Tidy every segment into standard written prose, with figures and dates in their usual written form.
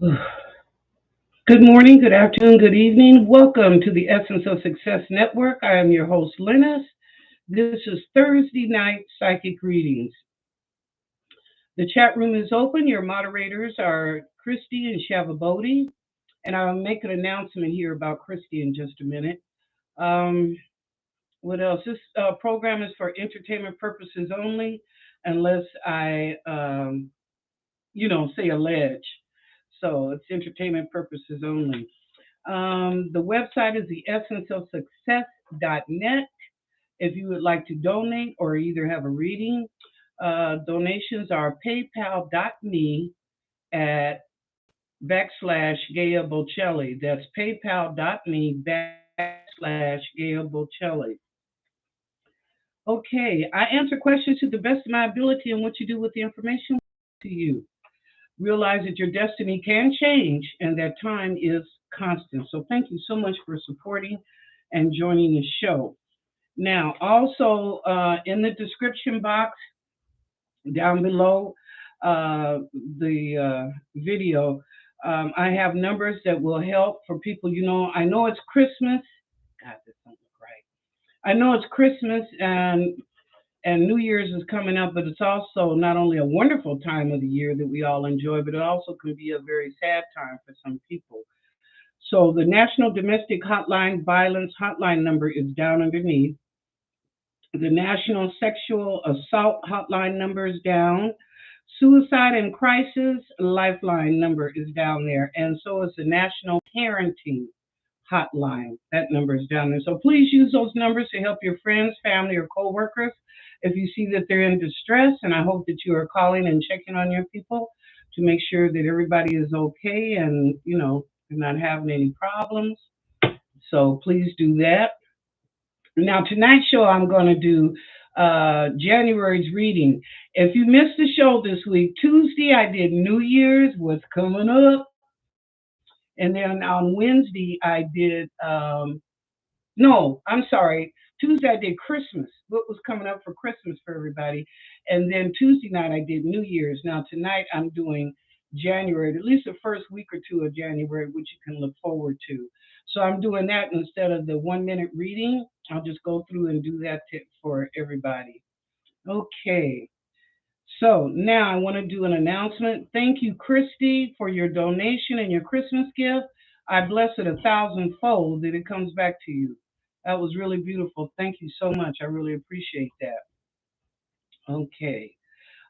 Good morning, good afternoon, good evening. Welcome to the Essence of Success Network. I am your host, Linus. This is Thursday night psychic readings. The chat room is open. Your moderators are Christy and Shavabodi. And I'll make an announcement here about Christy in just a minute. Um, what else? This program is for entertainment purposes only, unless I say allege. So it's entertainment purposes only. The website is the essenceofsuccess.net. If you would like to donate or either have a reading, donations are paypal.me at /Gaia Bocelli. That's paypal.me /Gaia Bocelli. Okay, I answer questions to the best of my ability, and what you do with the information to you. Realize that your destiny can change and that time is constant. So thank you so much for supporting and joining the show. Now, also in the description box down below the video, I have numbers that will help for people. I know it's Christmas. God, this don't look right. I know it's Christmas and New Year's is coming up, but it's also not only a wonderful time of the year that we all enjoy, but it also can be a very sad time for some people. So the National Domestic Hotline Violence Hotline number is down underneath. The National Sexual Assault Hotline number is down. Suicide and Crisis Lifeline number is down there, and so is the National Parenting Hotline. That number is down there. So please use those numbers to help your friends, family, or coworkers if you see that they're in distress. And I hope that you are calling and checking on your people to make sure that everybody is okay and they're not having any problems. So please do that. Now, tonight's show, I'm going to do January's reading. If you missed the show this week, Tuesday, I did New Year's, what's coming up. And then on Wednesday, I did, no, I'm sorry. Tuesday, I did Christmas, what was coming up for Christmas for everybody. And then Tuesday night, I did New Year's. Now, tonight, I'm doing January, at least the first week or two of January, which you can look forward to. So I'm doing that instead of the 1 minute reading. I'll just go through and do that for everybody. Okay. So now I want to do an announcement. Thank you, Christy, for your donation and your Christmas gift. I bless it 1,000-fold that it comes back to you. That was really beautiful. Thank you so much. I really appreciate that. Okay.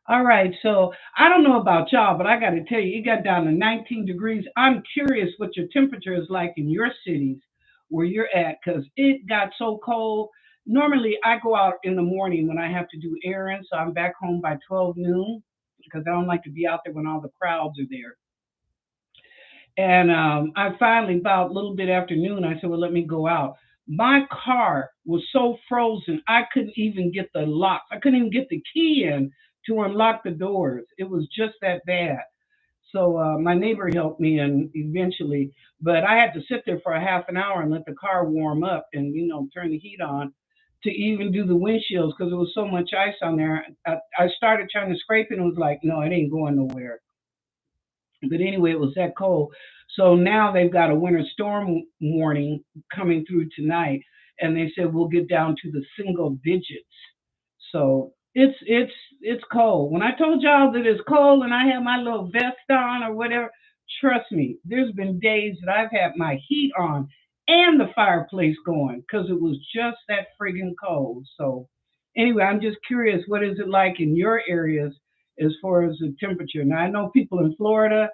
All right. So I don't know about y'all, but I got to tell you, it got down to 19 degrees. I'm curious what your temperature is like in your cities where you're at, because it got so cold. Normally, I go out in the morning when I have to do errands, so I'm back home by 12 noon because I don't like to be out there when all the crowds are there. And I finally, about a little bit after noon, I said, well, let me go out. My car was so frozen, I couldn't even get the lock. I couldn't even get the key in to unlock the doors. It was just that bad. So my neighbor helped me, and eventually, but I had to sit there for a half an hour and let the car warm up, and turn the heat on to even do the windshields because there was so much ice on there. I started trying to scrape it and was like, no, it ain't going nowhere. But anyway, it was that cold. So now they've got a winter storm warning coming through tonight, and they said we'll get down to the single digits. So it's cold. When I told y'all that it's cold and I have my little vest on or whatever, trust me, there's been days that I've had my heat on and the fireplace going because it was just that friggin' cold. So anyway, I'm just curious, what is it like in your areas as far as the temperature? Now I know people in Florida,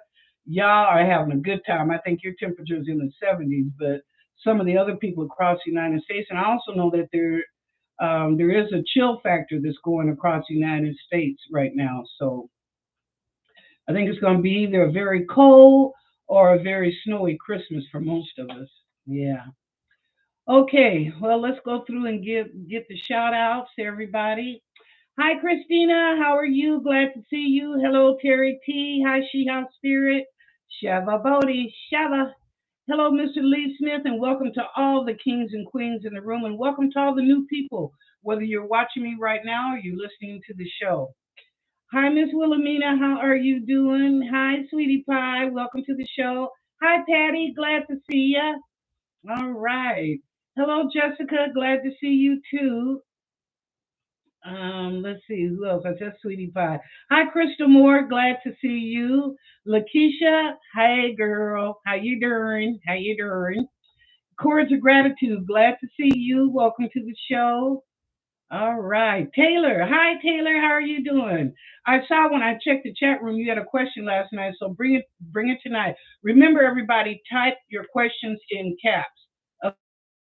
y'all are having a good time. I think your temperature is in the 70s, but some of the other people across the United States, and I also know that there is a chill factor that's going across the United States right now. So I think it's going to be either a very cold or a very snowy Christmas for most of us. Yeah. Okay. Well, let's go through and get the shout outs to everybody. Hi, Christina. How are you? Glad to see you. Hello, Terry T. Hi, She House Spirit. Shava Bodhi. Shava. Hello, Mr. Lee Smith, and welcome to all the kings and queens in the room, and welcome to all the new people, whether you're watching me right now or you're listening to the show. Hi, Miss Wilhelmina. How are you doing? Hi, sweetie pie. Welcome to the show. Hi, Patty. Glad to see ya. All right. Hello, Jessica. Glad to see you too. Let's see who else. I said Sweetie Pie. Hi, Crystal Moore. Glad to see you. Lakeisha. Hey, girl. How you doing? How you doing? Chords of gratitude. Glad to see you. Welcome to the show. All right, Taylor. Hi, Taylor. How are you doing? I saw when I checked the chat room, you had a question last night, so bring it tonight. Remember, everybody, type your questions in caps.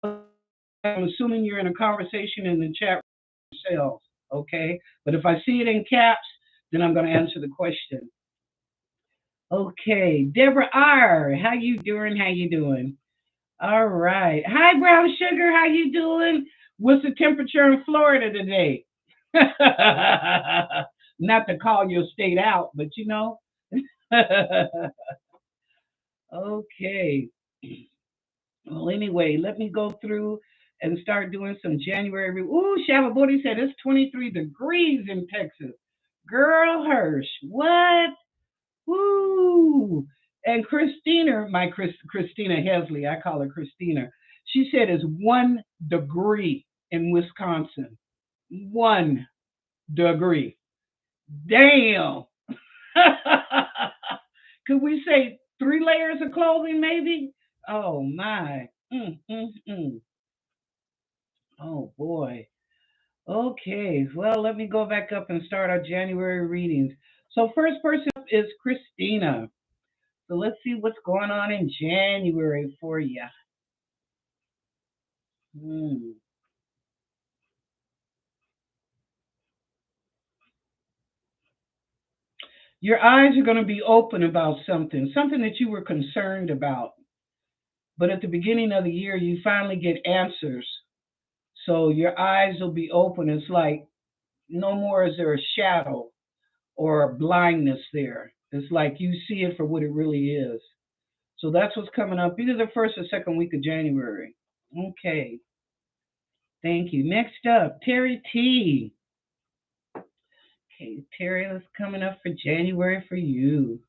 I'm assuming you're in a conversation in the chat room yourselves, okay? But if I see it in caps, then I'm going to answer the question. Okay, Deborah R. How you doing? How you doing? All right. Hi, Brown Sugar. How you doing? What's the temperature in Florida today? Not to call your state out, but you know. Okay. Well, anyway, let me go through and start doing some January. Ooh, Shavabodi said it's 23 degrees in Texas. Girl Hirsch, what? Woo! And Christina, Christina Hesley, I call her Christina. She said it's 1 degree in Wisconsin. 1 degree. Damn. Could we say 3 layers of clothing, maybe? Oh my. Oh boy. Okay. Well, let me go back up and start our January readings. So first person up is Christina. So let's see what's going on in January for you. Hmm. Your eyes are going to be open about something that you were concerned about. But at the beginning of the year, you finally get answers. So your eyes will be open. It's like no more is there a shadow or a blindness there. It's like you see it for what it really is. So that's what's coming up, either the first or second week of January. Okay. Thank you. Next up, Terry T. Okay, Terry, what's coming up for January for you?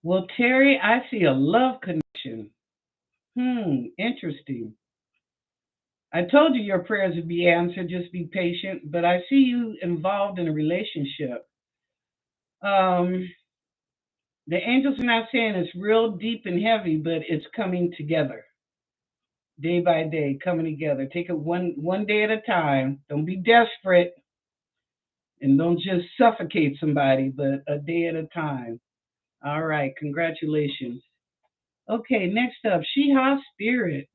Well, Terry, I see a love connection. Interesting. I told you your prayers would be answered, just be patient, but I see you involved in a relationship. Um, the angels are not saying it's real deep and heavy, but it's coming together day by day, coming together. Take it one day at a time. Don't be desperate and don't just suffocate somebody, but a day at a time. All right, congratulations. Okay, next up, Shiha Spirit.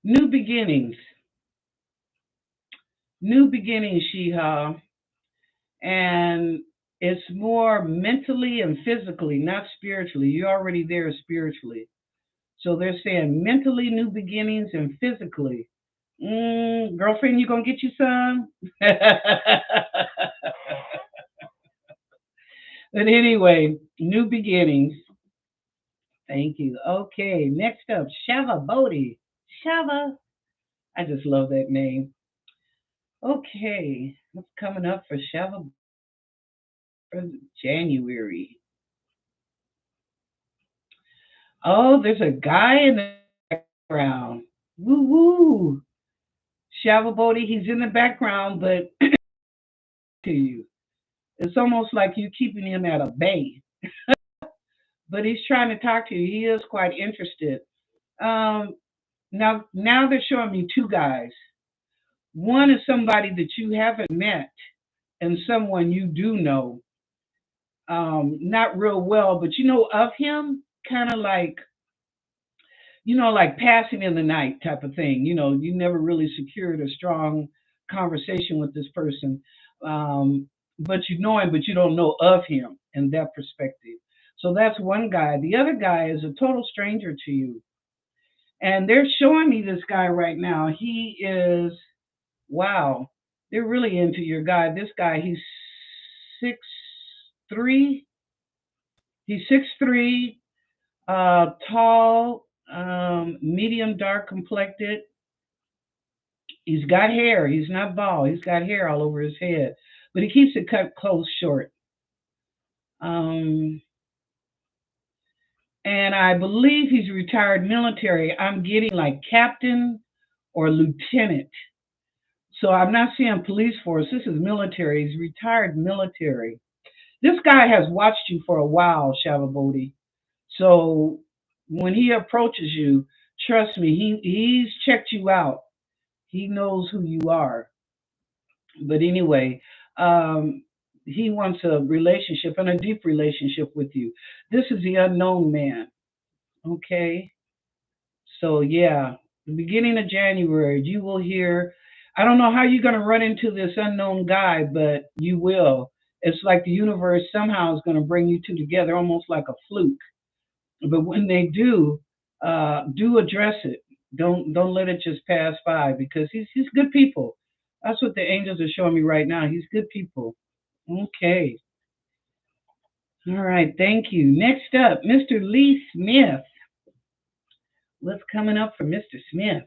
New beginnings. New beginnings, Shiha. And it's more mentally and physically, not spiritually. You're already there spiritually. So they're saying mentally new beginnings and physically. Girlfriend, you gonna get you some? But anyway, new beginnings. Thank you. Okay, next up, Shava Bodhi. Shava. I just love that name. Okay, what's coming up for Shava for January? Oh, there's a guy in the background. Woo woo. Shava Bodhi, he's in the background, but to you. It's almost like you keeping him at a bay. But he's trying to talk to you. He is quite interested. Um, now they're showing me two guys. One is somebody that you haven't met, and someone you do know, not real well, but you know of him, kind of like like passing in the night type of thing. You never really secured a strong conversation with this person, but you know him, but you don't know of him in that perspective. So that's one guy. The other guy is a total stranger to you. And they're showing me this guy right now. He is, wow, they're really into your guy. This guy, he's six. 6'3". He's 6'3", tall, medium dark complected. He's got hair. He's not bald. He's got hair all over his head, but he keeps it cut close short. Um, and I believe he's retired military. I'm getting like captain or lieutenant. So I'm not seeing police force. This is military. He's retired military. This guy has watched you for a while, Shavabodi. So when he approaches you, trust me, he's checked you out. He knows who you are. But anyway, um, he wants a relationship and a deep relationship with you. This is the unknown man. Okay. So yeah, the beginning of January, you will hear. I don't know how you're going to run into this unknown guy, but you will. It's like the universe somehow is going to bring you two together, almost like a fluke. But when they do address it. Don't let it just pass by because he's good people. That's what the angels are showing me right now. He's good people. Okay. All right. Thank you. Next up, Mr. Lee Smith. What's coming up for Mr. Smith?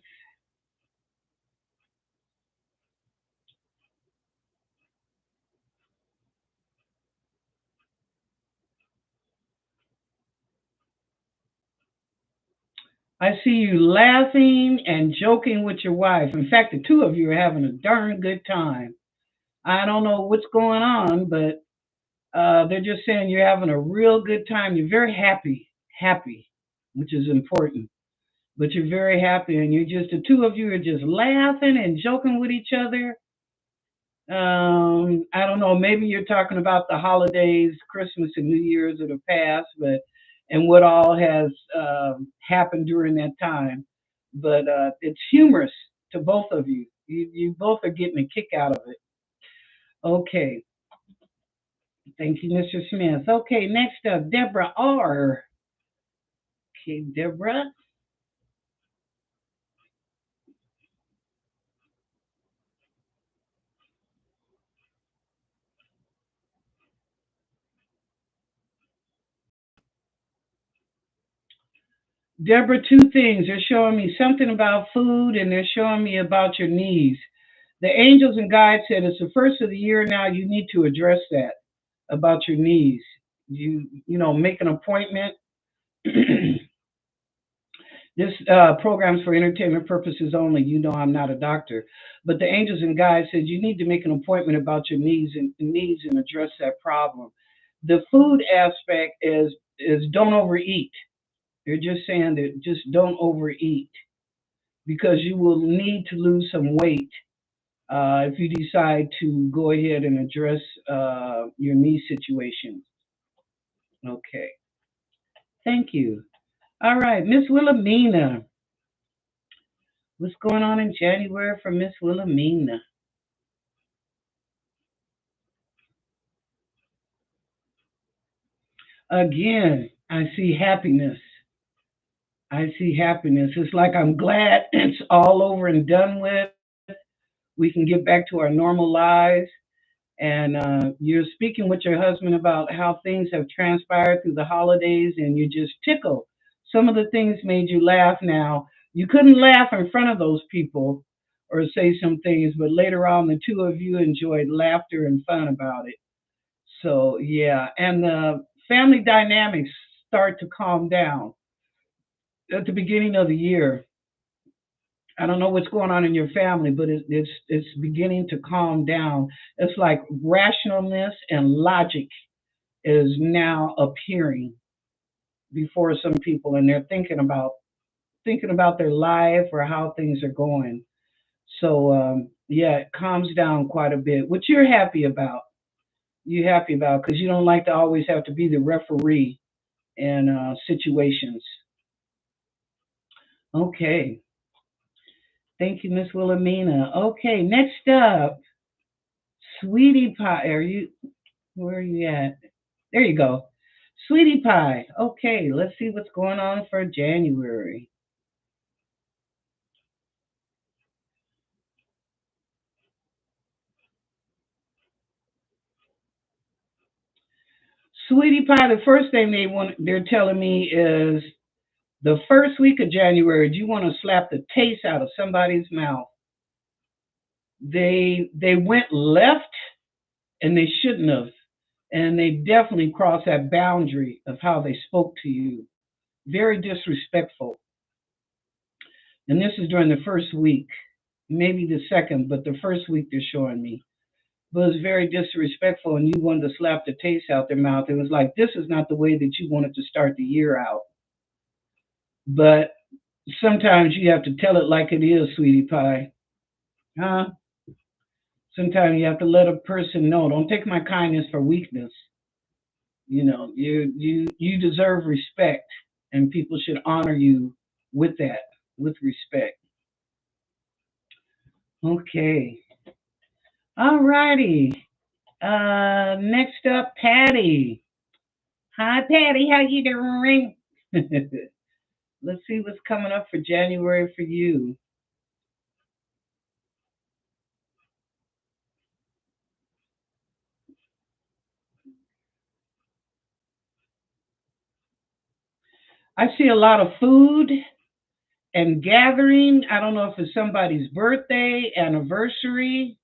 I see you laughing and joking with your wife. In fact, the two of you are having a darn good time. I don't know what's going on, but they're just saying you're having a real good time. You're very happy, which is important. But you're very happy, and you're just the two of you are just laughing and joking with each other. I don't know. Maybe you're talking about the holidays, Christmas and New Year's that have passed, but and what all has happened during that time. But it's humorous to both of you. You both are getting a kick out of it. Okay. Thank you, Mr. Smith. Okay, next up, Deborah R. Okay, Deborah. Deborah, two things. They're showing me something about food and they're showing me about your knees. The angels and guides said it's the first of the year now. You need to address that about your knees. You know, make an appointment. This program's for entertainment purposes only. You know, I'm not a doctor, but the angels and guides said you need to make an appointment about your knees and address that problem. The food aspect is don't overeat. They're just saying that just don't overeat because you will need to lose some weight if you decide to go ahead and address your knee situation. Okay, thank you. All right, Miss Wilhelmina. What's going on in January for Miss Wilhelmina? Again, I see happiness. I see happiness. It's like I'm glad it's all over and done with. We can get back to our normal lives. And you're speaking with your husband about how things have transpired through the holidays, and you just tickle. Some of the things made you laugh. Now you couldn't laugh in front of those people or say some things, but later on, the two of you enjoyed laughter and fun about it. So yeah, and the family dynamics start to calm down at the beginning of the year. I don't know what's going on in your family, but it's beginning to calm down. It's like rationalness and logic is now appearing before some people, and they're thinking about their life or how things are going. So yeah, it calms down quite a bit, which you're happy about. You're happy about because you don't like to always have to be the referee in situations. Okay, thank you, Miss Wilhelmina. Okay, next up, Sweetie Pie. Are you? Where are you at? There you go. Sweetie Pie. Okay, let's see what's going on for January. Sweetie Pie, the first thing they're telling me is the first week of January, do you want to slap the taste out of somebody's mouth? They went left and they shouldn't have. And they definitely crossed that boundary of how they spoke to you. Very disrespectful. And this is during the first week, maybe the second, but the first week they're showing me. But it was very disrespectful, and you wanted to slap the taste out their mouth. It was like, this is not the way that you wanted to start the year out. But sometimes you have to tell it like it is, sweetie pie. Huh? Sometimes you have to let a person know. Don't take my kindness for weakness. You deserve respect, and people should honor you with that, with respect. Okay. All righty. Next up, Patty. Hi, Patty. How you doing? Let's see what's coming up for January for you. I see a lot of food and gathering. I don't know if it's somebody's birthday, anniversary,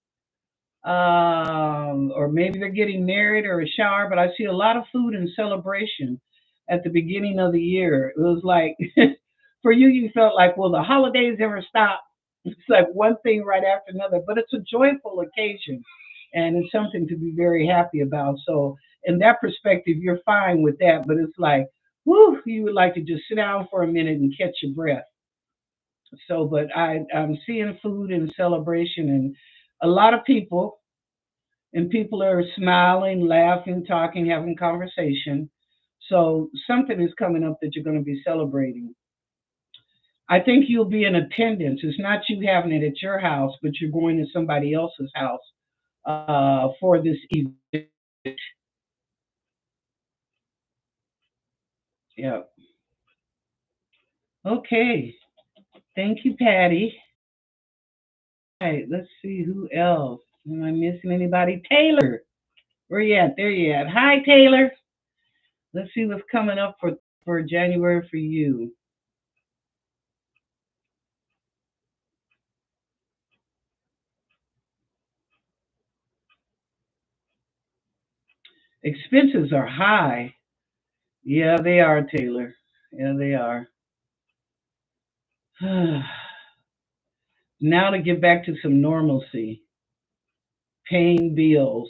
or maybe they're getting married or a shower, but I see a lot of food and celebration at the beginning of the year. It was like, for you, you felt like, will the holidays ever stop? It's like one thing right after another, but it's a joyful occasion and it's something to be very happy about. So, in that perspective, you're fine with that, but it's like, whoo, you would like to just sit down for a minute and catch your breath. So, but I'm seeing food and celebration and a lot of people, and people are smiling, laughing, talking, having conversation. So something is coming up that you're going to be celebrating. I think you'll be in attendance. It's not you having it at your house, but you're going to somebody else's house for this event. Yeah. Okay. Thank you, Patty. All right. Let's see who else. Am I missing anybody? Taylor. Where you at? There you at. Hi, Taylor. Let's see what's coming up for January for you. Expenses are high. Yeah, they are, Taylor. Yeah, they are. Now to get back to some normalcy, paying bills.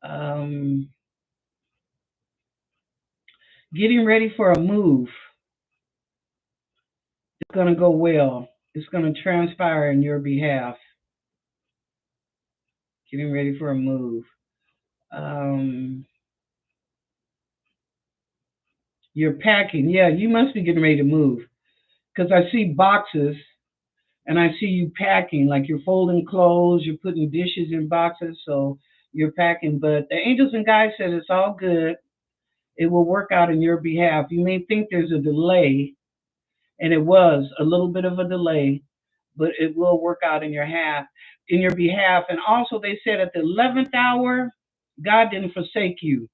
um, Getting ready for a move. It's going to go well. It's going to transpire in your behalf. Getting ready for a move. Um, you're packing. Yeah, you must be getting ready to move because I see boxes and I see you packing, like you're folding clothes, you're putting dishes in boxes, so you're packing. But the angels and guides said it's all good. It will work out in your behalf. You may think there's a delay, and it was a little bit of a delay, but it will work out in your behalf. And also, they said at the 11th hour, God didn't forsake you.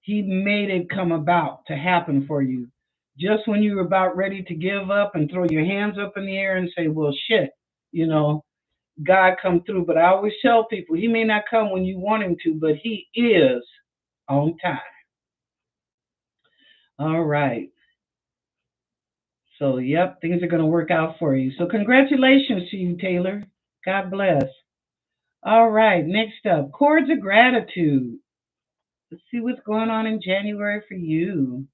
He made it come about to happen for you. Just when you were about ready to give up and throw your hands up in the air and say, well, shit, you know, God come through. But I always tell people, he may not come when you want him to, but he is on time. All right. So, yep, things are going to work out for you. So, congratulations to you, Taylor. God bless. All right, next up, chords of gratitude. Let's see what's going on in January for you.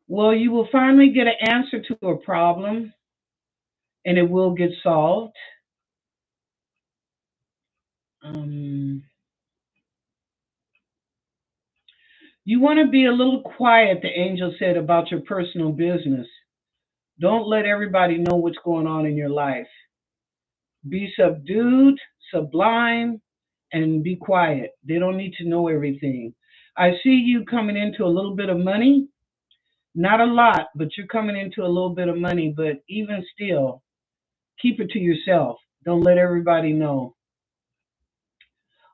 Well, you will finally get an answer to a problem and it will get solved. Um, you want to be a little quiet, the angel said, about your personal business. Don't let everybody know what's going on in your life. Be subdued, sublime, and be quiet. They don't need to know everything. I see you coming into a little bit of money, Not a lot, but you're coming into a little bit of money. But even still, keep it to yourself. Don't let everybody know.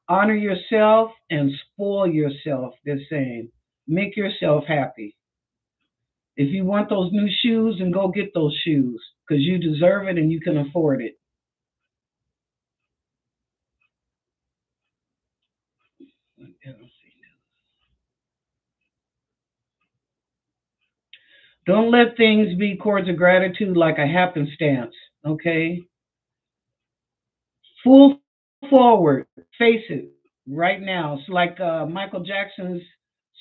Honor yourself and spoil yourself, they're saying. Make yourself happy. If you want those new shoes, then go get those shoes because you deserve it and you can afford it. Don't let things be chords of gratitude like a happenstance, okay? Full forward, face it right now. It's like Michael Jackson's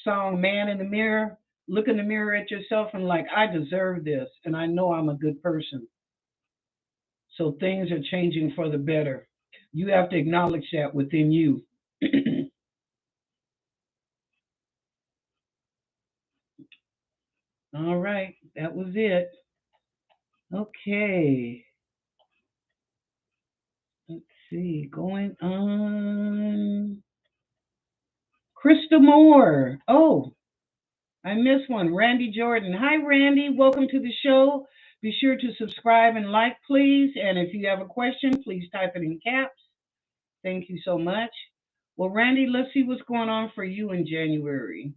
song "Man in the Mirror." Look in the mirror at yourself and like, I deserve this, and I know I'm a good person. So things are changing for the better. You have to acknowledge that within you. All right, that was it. Okay, let's see. Going on. Krista Moore. Oh, I missed one. Randy Jordan. Hi, Randy. Welcome to the show. Be sure to subscribe and like, please. And if you have a question, please type it in caps. Thank you so much. Well, Randy, let's see what's going on for you in January.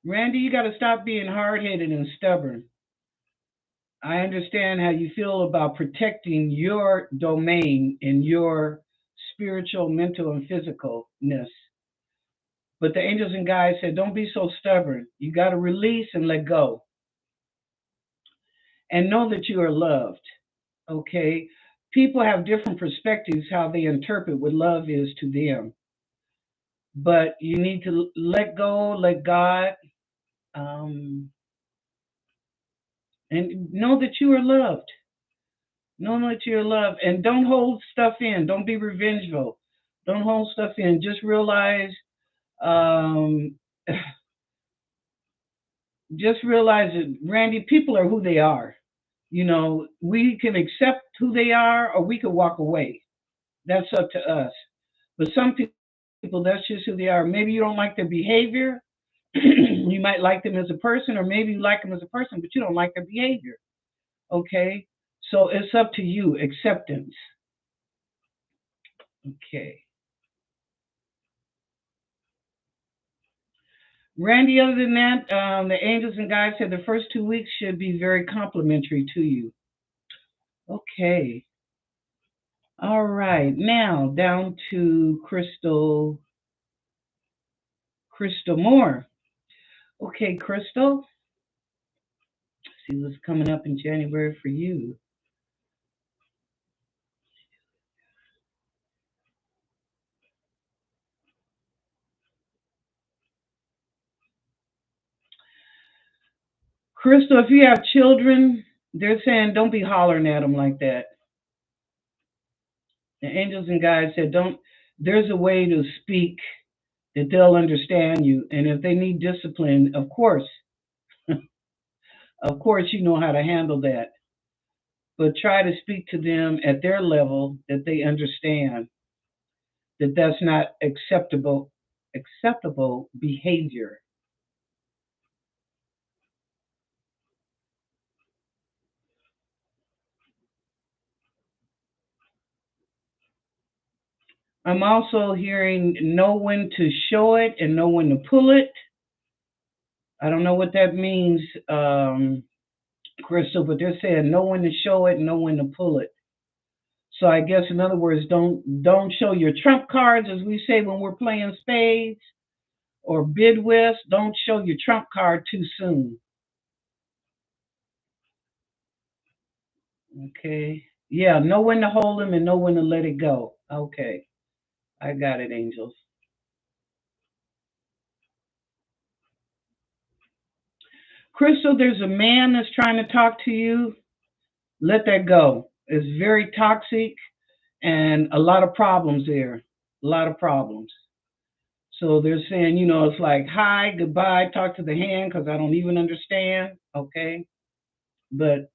Randy, you got to stop being hard headed and stubborn. I understand how you feel about protecting your domain in your spiritual, mental, and physicalness. But the angels and guides said, don't be so stubborn. You got to release and let go and know that you are loved. Okay? People have different perspectives how they interpret what love is to them. But you need to let go, let God, um, and know that you are loved. Know that you're loved. And don't hold stuff in. Don't be revengeful. Don't hold stuff in. Just realize, um, that, Randy, people are who they are. We can accept who they are or we can walk away. That's up to us. But some people, that's just who they are. Maybe you don't like their behavior. You might like them as a person, or maybe you like them as a person, but you don't like their behavior. Okay? So it's up to you. Acceptance. Okay. Randy, other than that, the angels and guides said the first 2 weeks should be very complimentary to you. Okay. All right. Now down to Crystal Moore. Okay, Crystal. See what's coming up in January for you. Crystal, if you have children, they're saying don't be hollering at them like that. The angels and guides said don't. There's a way to speak that they'll understand you, and if they need discipline, of course, you know how to handle that. But try to speak to them at their level that they understand that that's not acceptable behavior. I'm also hearing know when to show it and know when to pull it. I don't know what that means, Crystal, but they're saying know when to show it and know when to pull it. So I guess in other words, don't show your trump cards, as we say when we're playing spades or bid whist. Don't show your trump card too soon. Okay. Yeah, know when to hold them and know when to let it go. Okay. I got it, angels. Crystal, there's a man that's trying to talk to you. Let that go. It's very toxic and a lot of problems there. A lot of problems. So they're saying, it's like, hi, goodbye, talk to the hand because I don't even understand. Okay. But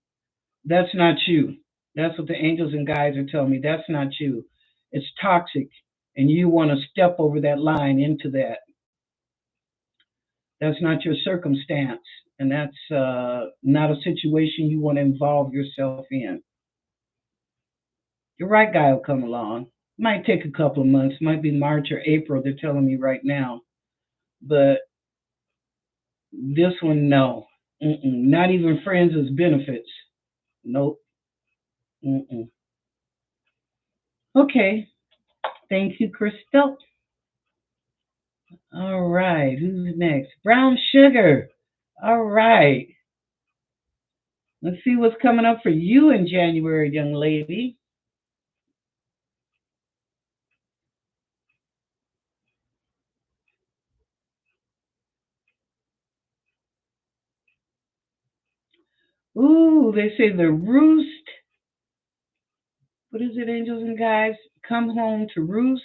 that's not you. That's what the angels and guides are telling me. That's not you. It's toxic, and you want to step over that line into that. That's not your circumstance, and that's not a situation you want to involve yourself in. The right guy will come along. Might take a couple of months, might be March or April, they're telling me right now. But this one, no. Mm-mm. Not even friends as benefits. Nope. Mm-mm. Okay. Thank you, Crystal. All right. Who's next? Brown sugar. All right. Let's see what's coming up for you in January, young lady. Ooh, they say the roost. What is it, angels and guys? Come home to roost.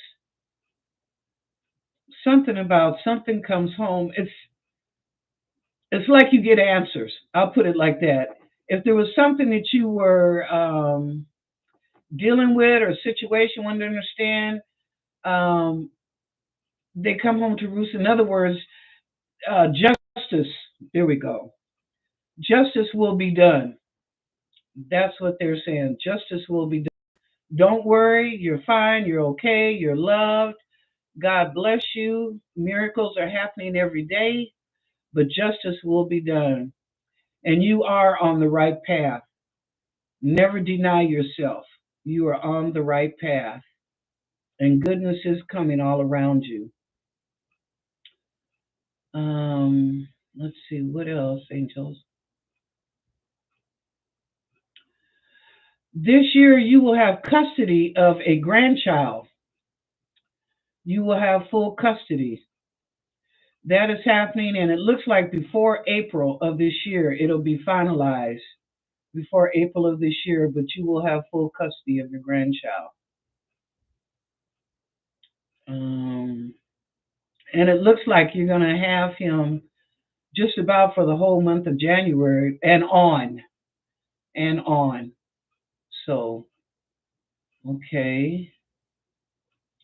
Something about something comes home. It's like you get answers. I'll put it like that. If there was something that you were dealing with or a situation wanted to understand, um, they come home to roost. In other words, justice. There we go. Justice will be done. That's what they're saying. Justice will be done. Don't worry. You're fine. You're okay. You're loved. God bless you. Miracles are happening every day, but justice will be done. And you are on the right path. Never deny yourself. You are on the right path, and goodness is coming all around you. Let's see, what else, angels? This year, you will have custody of a grandchild. You will have full custody. That is happening, and it looks like before April of this year, it'll be finalized. Before April of this year, but you will have full custody of your grandchild. Um, and it looks like you're going to have him just about for the whole month of January and on. So, okay.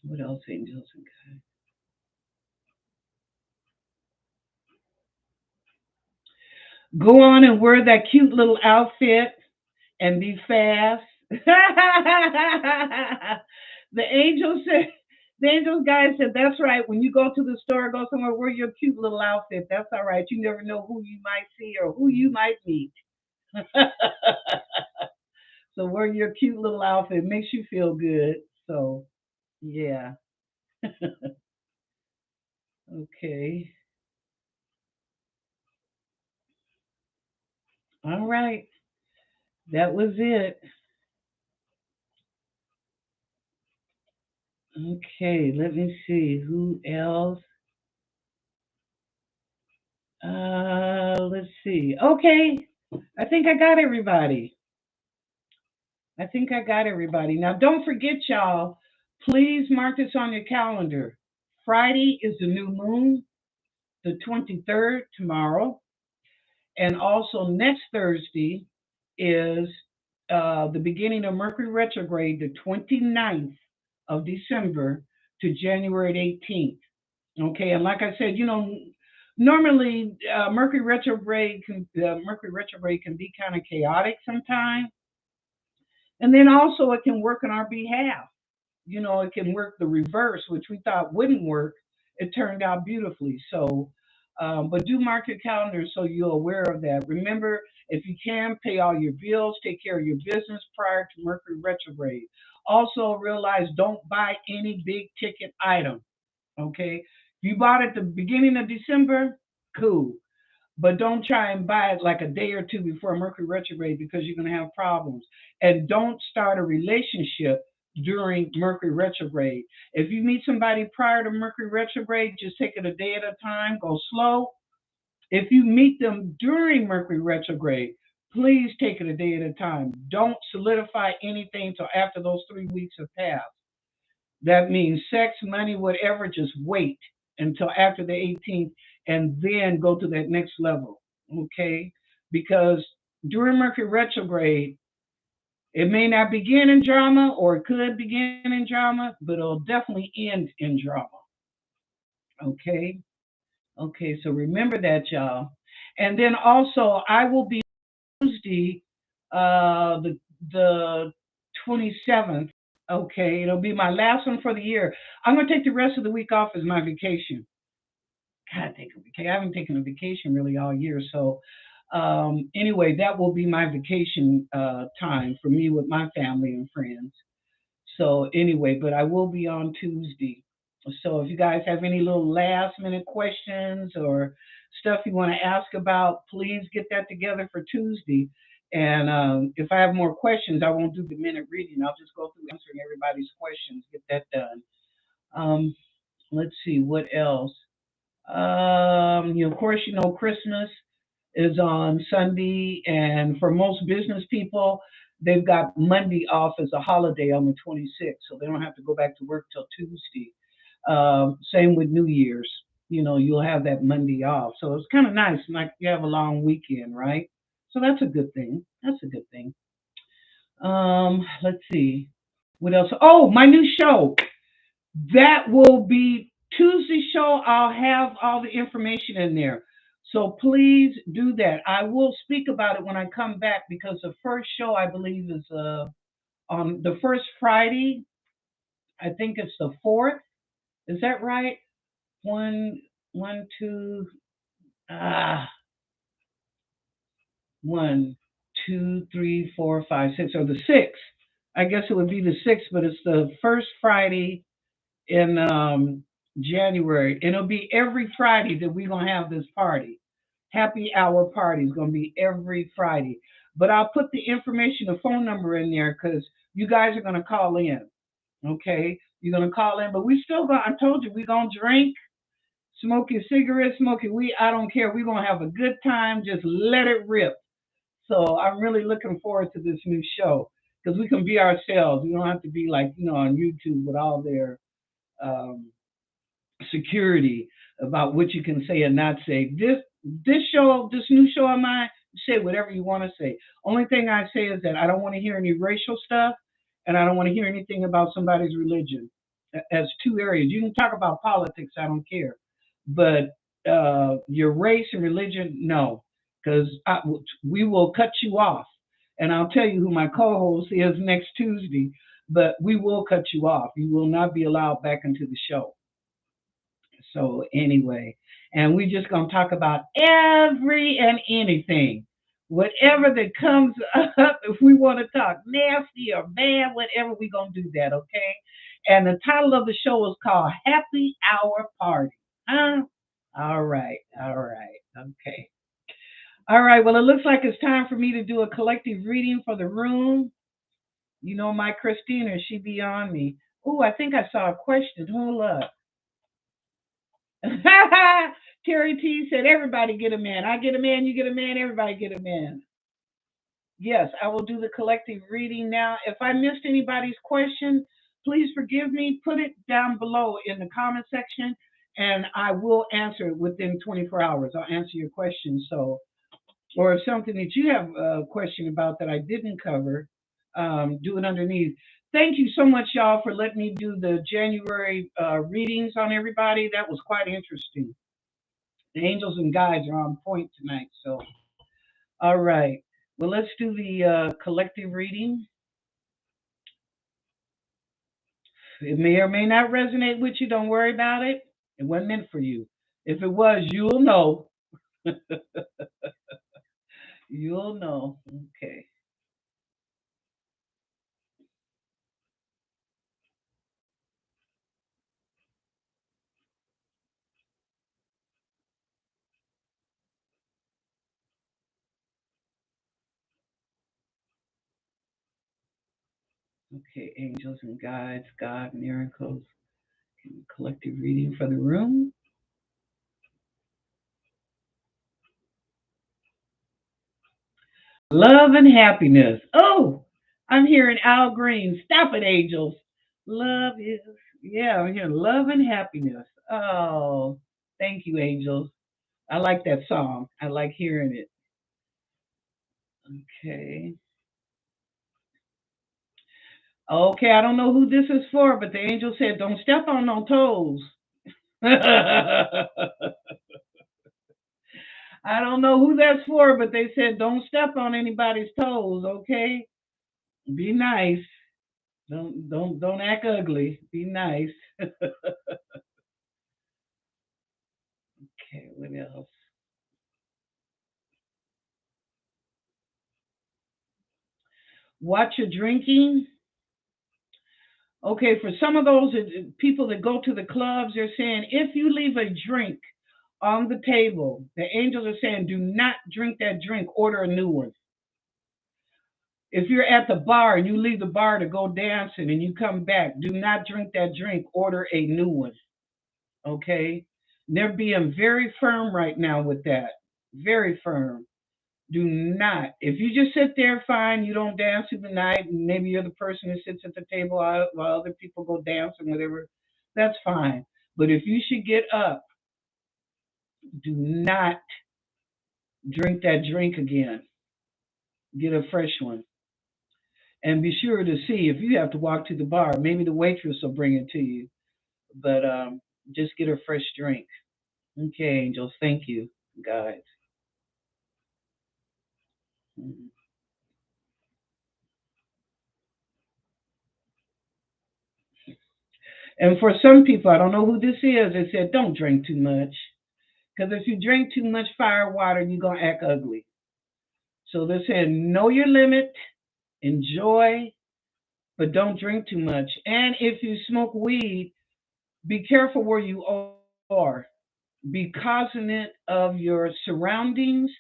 What else, angels and guides? Go on and wear that cute little outfit and be fast. The angel said, the angel guy said, that's right. When you go to the store, go somewhere, wear your cute little outfit. That's all right. You never know who you might see or who you might meet. So wear your cute little outfit. It makes you feel good. So, yeah. Okay. All right. That was it. Okay. Let me see. Who else? Let's see. Okay. I think I got everybody. I think I got everybody. Now, don't forget, y'all, please mark this on your calendar. Friday is the new moon, the 23rd, tomorrow. And also, next Thursday is the beginning of Mercury retrograde, the 29th of December to January 18th. Okay, and like I said, normally Mercury retrograde can be kind of chaotic sometimes, and then also it can work on our behalf. It can work the reverse, which we thought wouldn't work. It turned out beautifully. So, but do mark your calendar so you're aware of that. Remember, if you can, pay all your bills, take care of your business prior to Mercury retrograde. Also, realize don't buy any big ticket item. Okay, if you bought at the beginning of December, cool. But don't try and buy it like a day or two before Mercury retrograde because you're going to have problems. And don't start a relationship during Mercury retrograde. If you meet somebody prior to Mercury retrograde, just take it a day at a time, go slow. If you meet them during Mercury retrograde, please take it a day at a time. Don't solidify anything till after those 3 weeks have passed. That means sex, money, whatever, just wait until after the 18th and then go to that next level. Okay? Because during Mercury retrograde, It may not begin in drama, or it could begin in drama, but it'll definitely end in drama. Okay. Okay. So remember that, y'all. And then also, I will be Tuesday, the 27th. Okay, it'll be my last one for the year. I'm gonna take the rest of the week off as my vacation. God, take a vacation. I haven't taken a vacation really all year. So, anyway, that will be my vacation time for me with my family and friends. So, anyway, but I will be on Tuesday. So, if you guys have any little last minute questions or stuff you want to ask about, please get that together for Tuesday. And if I have more questions, I won't do the minute reading. I'll just go through answering everybody's questions, get that done. Um, let's see, what else? Of course, Christmas is on Sunday, and for most business people, they've got Monday off as a holiday on the 26th, so they don't have to go back to work till Tuesday. Same with New Year's. You'll have that Monday off, so it's kind of nice, like you have a long weekend, right? So that's a good thing. That's a good thing. Let's see. What else? Oh, my new show. That will be Tuesday show. I'll have all the information in there. So please do that. I will speak about it when I come back because the first show I believe is on the first Friday. I think it's the fourth. Is that right? One, one, two, ah, one, two, three, four, five, six, or the sixth. I guess it would be the sixth, but it's the first Friday in January. And it'll be every Friday that we're going to have this party. Happy hour party is going to be every Friday. But I'll put the information, the phone number in there because you guys are going to call in. Okay? You're going to call in. But we still going to, I told you, we're going to drink, smoke your cigarettes, smoke your weed. I don't care. We're going to have a good time. Just let it rip. So I'm really looking forward to this new show because we can be ourselves. We don't have to be like, on YouTube with all their um, security about what you can say and not say. This new show of mine, say whatever you want to say. Only thing I say is that I don't want to hear any racial stuff, and I don't want to hear anything about somebody's religion. As two areas, you can talk about politics. I don't care, but your race and religion, no, because we will cut you off. And I'll tell you who my co-host is next Tuesday. But we will cut you off. You will not be allowed back into the show. So anyway, and we're just gonna talk about every and anything, whatever that comes up. If we want to talk nasty or bad, whatever, we're gonna do that, okay? And the title of the show is called Happy Hour Party. Huh? All right, all right, okay. All right, well, it looks like it's time for me to do a collective reading for the room. My Christina, she be on me. Oh, I think I saw a question. Hold up. Terry T said, everybody get a man. I get a man, you get a man, everybody get a man. Yes, I will do the collective reading now. If I missed anybody's question, please forgive me. Put it down below in the comment section and I will answer it within 24 hours. I'll answer your question. So, or if something that you have a question about that I didn't cover, do it underneath. Thank you so much, y'all, for letting me do the January readings on everybody. That was quite interesting. The angels and guides are on point tonight. So, all right. Well, let's do the collective reading. It may or may not resonate with you. Don't worry about it. It wasn't meant for you. If it was, you'll know. You'll know. Okay. Okay. Angels and guides, God, miracles. Collective reading for the room. Love and happiness. Oh, I'm hearing Al Green. Stop it, angels. Love is, yeah, I'm hearing love and happiness. Oh, thank you, angels. I like that song. I like hearing it. Okay. Okay, I don't know who this is for, but the angel said, "Don't step on no toes." I don't know who that's for, but they said, "Don't step on anybody's toes." Okay, be nice. Don't act ugly. Be nice. Okay, what else? Watch your drinking. Okay, for some of those people that go to the clubs, they're saying if you leave a drink on the table, the angels are saying do not drink that drink, order a new one. If you're at the bar and you leave the bar to go dancing and you come back, do not drink that drink, order a new one. Okay? They're being very firm right now with that. Very firm. Do not. If you just sit there, fine, you don't dance through the night, and maybe you're the person who sits at the table while other people go dance or whatever, that's fine. But if you should get up, do not drink that drink again. Get a fresh one. And be sure to see if you have to walk to the bar, maybe the waitress will bring it to you. But just get a fresh drink. Okay, angels, thank you, guys. Mhm. And for some people, I don't know who this is, they said don't drink too much. Because if you drink too much fire water, you're going to act ugly. So they're saying know your limit, enjoy, but don't drink too much. And if you smoke weed, be careful where you are. Be cognizant of your surroundings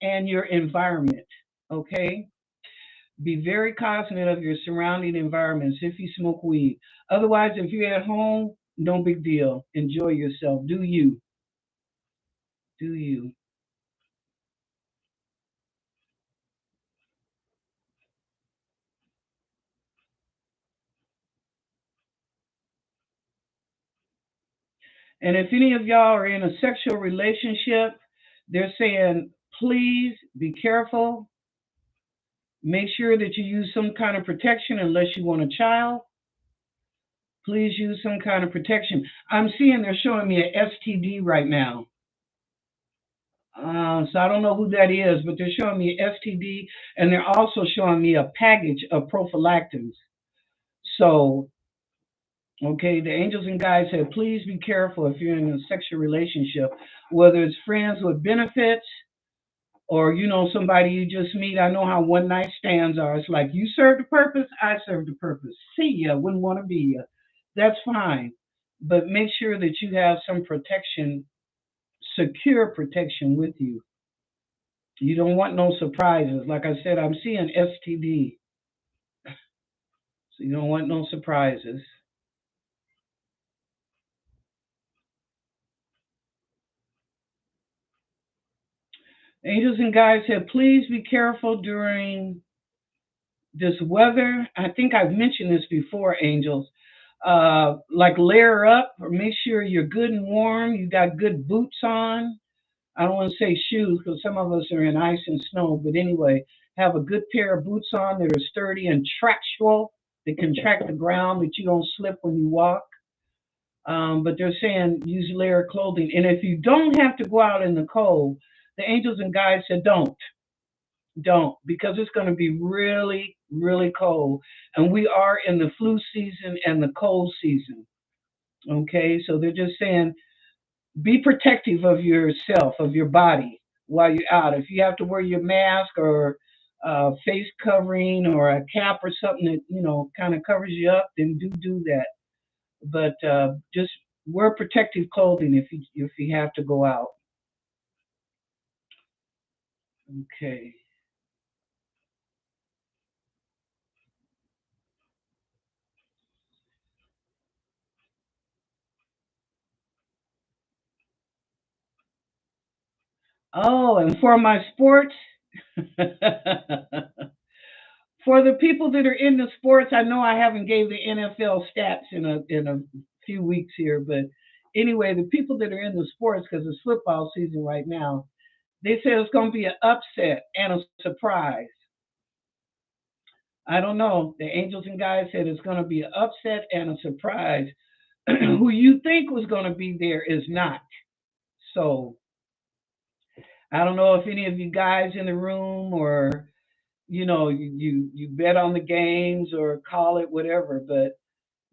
and your environment. Okay? Be very cognizant of your surrounding environments if you smoke weed. Otherwise, if you're at home, no big deal. Enjoy yourself. Do you. Do you. And if any of y'all are in a sexual relationship, they're saying, please be careful. Make sure that you use some kind of protection unless you want a child. Please use some kind of protection. I'm seeing they're showing me an STD right now. So I don't know who that is, but they're showing me STD and they're also showing me a package of prophylactics. So, okay, the angels and guides said, please be careful if you're in a sexual relationship, whether it's friends with benefits or somebody you just meet. I know how one night stands are. It's like you serve the purpose, I serve the purpose. See ya, wouldn't want to be ya. That's fine, but make sure that you have some protection, secure protection with you. You don't want no surprises. Like I said, I'm seeing STD, so you don't want no surprises. Angels and guides said, please be careful during this weather. I think I've mentioned this before, angels. Like layer up or make sure you're good and warm. You got good boots on. I don't want to say shoes because some of us are in ice and snow, but anyway, have a good pair of boots on that are sturdy and tractual. That can track the ground that you don't slip when you walk. But they're saying use layer clothing. And if you don't have to go out in the cold, the angels and guides said don't, because it's going to be really, really cold. And we are in the flu season and the cold season. Okay, so they're just saying be protective of yourself, of your body while you're out. If you have to wear your mask or face covering or a cap or something that kind of covers you up, then do that. But just wear protective clothing if you have to go out. Okay. Oh, and for my sports, for the people that are in the sports, I know I haven't gave the NFL stats in a few weeks here, but anyway, the people that are in the sports because it's football season right now, they say it's going to be an upset and a surprise. I don't know. The angels and guides said it's going to be an upset and a surprise. Who you think was going to be there is not. So I don't know if any of you guys in the room or you bet on the games or call it whatever, but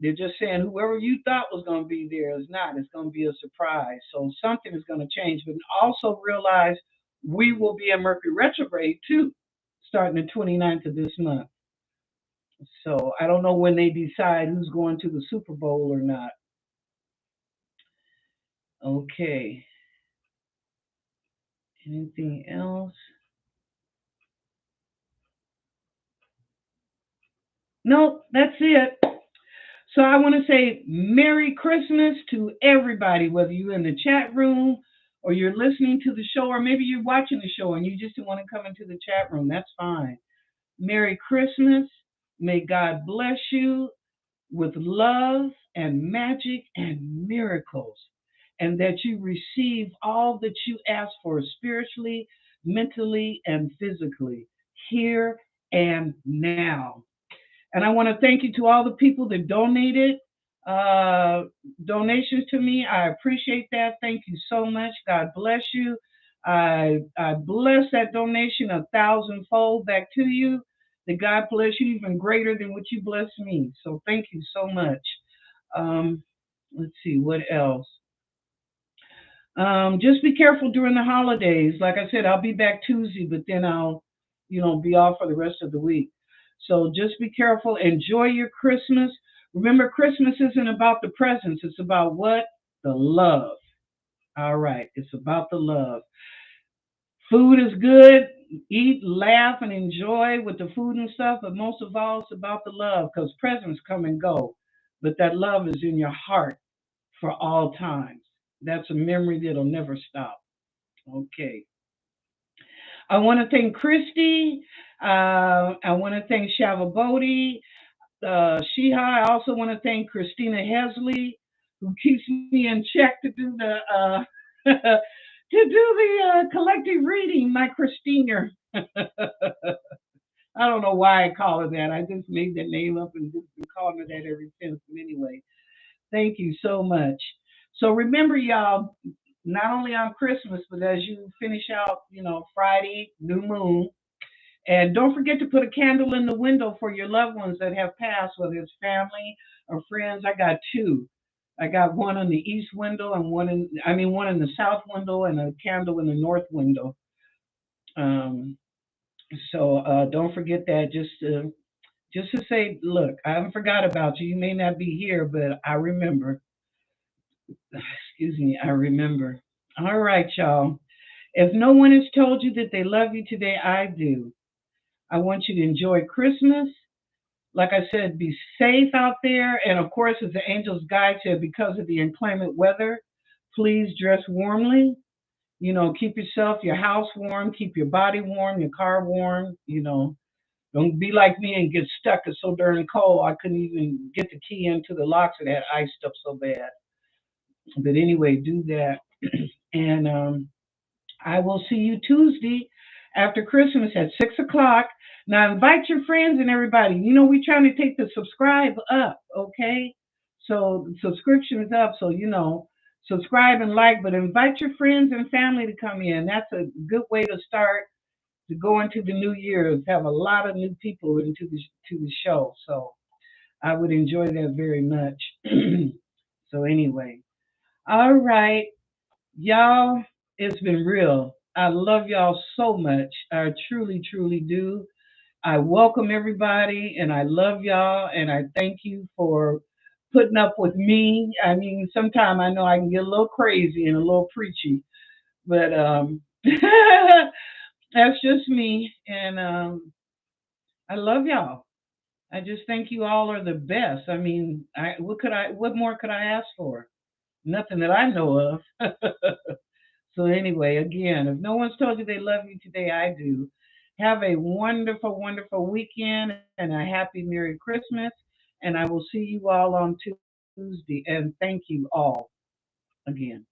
they're just saying whoever you thought was going to be there is not. It's going to be a surprise. So something is going to change. But also realize we will be in Mercury retrograde too, starting the 29th of this month. So I don't know when they decide who's going to the Super Bowl or not. Okay. Anything else? Nope, that's it. So I want to say Merry Christmas to everybody, whether you're in the chat room or you're listening to the show, or maybe you're watching the show and you just want to come into the chat room. That's fine. Merry Christmas. May God bless you with love and magic and miracles, and that you receive all that you ask for spiritually, mentally, and physically here and now. And I want to thank you to all the people that donated uh, donations to me. I appreciate that. Thank you so much. God bless you. I bless that donation 1,000-fold back to you. That God bless you even greater than what you bless me. So thank you so much. Um, let's see what else. Just be careful during the holidays. Like I said, I'll be back Tuesday, but then I'll, be off for the rest of the week. So just be careful. Enjoy your Christmas. Remember, Christmas isn't about the presents. It's about what? The love. All right. It's about the love. Food is good. Eat, laugh, and enjoy with the food and stuff. But most of all, it's about the love because presents come and go. But that love is in your heart for all times. That's a memory that'll never stop. Okay. I want to thank Christy. I want to thank Shava Bodhi, Shiha. I also want to thank Christina Hesley, who keeps me in check to do the collective reading. My Christina. I don't know why I call her that. I just made that name up and just been calling her that ever since. But anyway, thank you so much. So remember, y'all, not only on Christmas, but as you finish out, Friday, new moon, and don't forget to put a candle in the window for your loved ones that have passed, whether it's family or friends. I got two. I got one in the east window and one in the south window and a candle in the north window. Um, so don't forget that. Just to say, look, I haven't forgot about you. You may not be here, but I remember. Excuse me, I remember. All right, y'all. If no one has told you that they love you today, I do. I want you to enjoy Christmas. Like I said, be safe out there. And of course, as the angel's guide said, because of the inclement weather, please dress warmly. Keep your house warm, keep your body warm, your car warm. Don't be like me and get stuck. It's so darn cold. I couldn't even get the key into the locks. It had iced up so bad. But anyway, do that. And I will see you Tuesday after Christmas at 6 o'clock. Now invite your friends and everybody. We're trying to take the subscribe up, okay? So the subscription is up, so subscribe and like, but invite your friends and family to come in. That's a good way to start to go into the new year. Have a lot of new people into the show. So I would enjoy that very much. So anyway, all right. Y'all, it's been real. I love y'all so much. I truly, truly do. I welcome everybody and I love y'all and I thank you for putting up with me. I mean, sometimes I know I can get a little crazy and a little preachy, but that's just me. And I love y'all. I just think you all are the best. I mean, what more could I ask for? Nothing that I know of. So anyway, again, if no one's told you they love you today, I do. Have a wonderful, wonderful weekend and a happy Merry Christmas. And I will see you all on Tuesday. And thank you all again.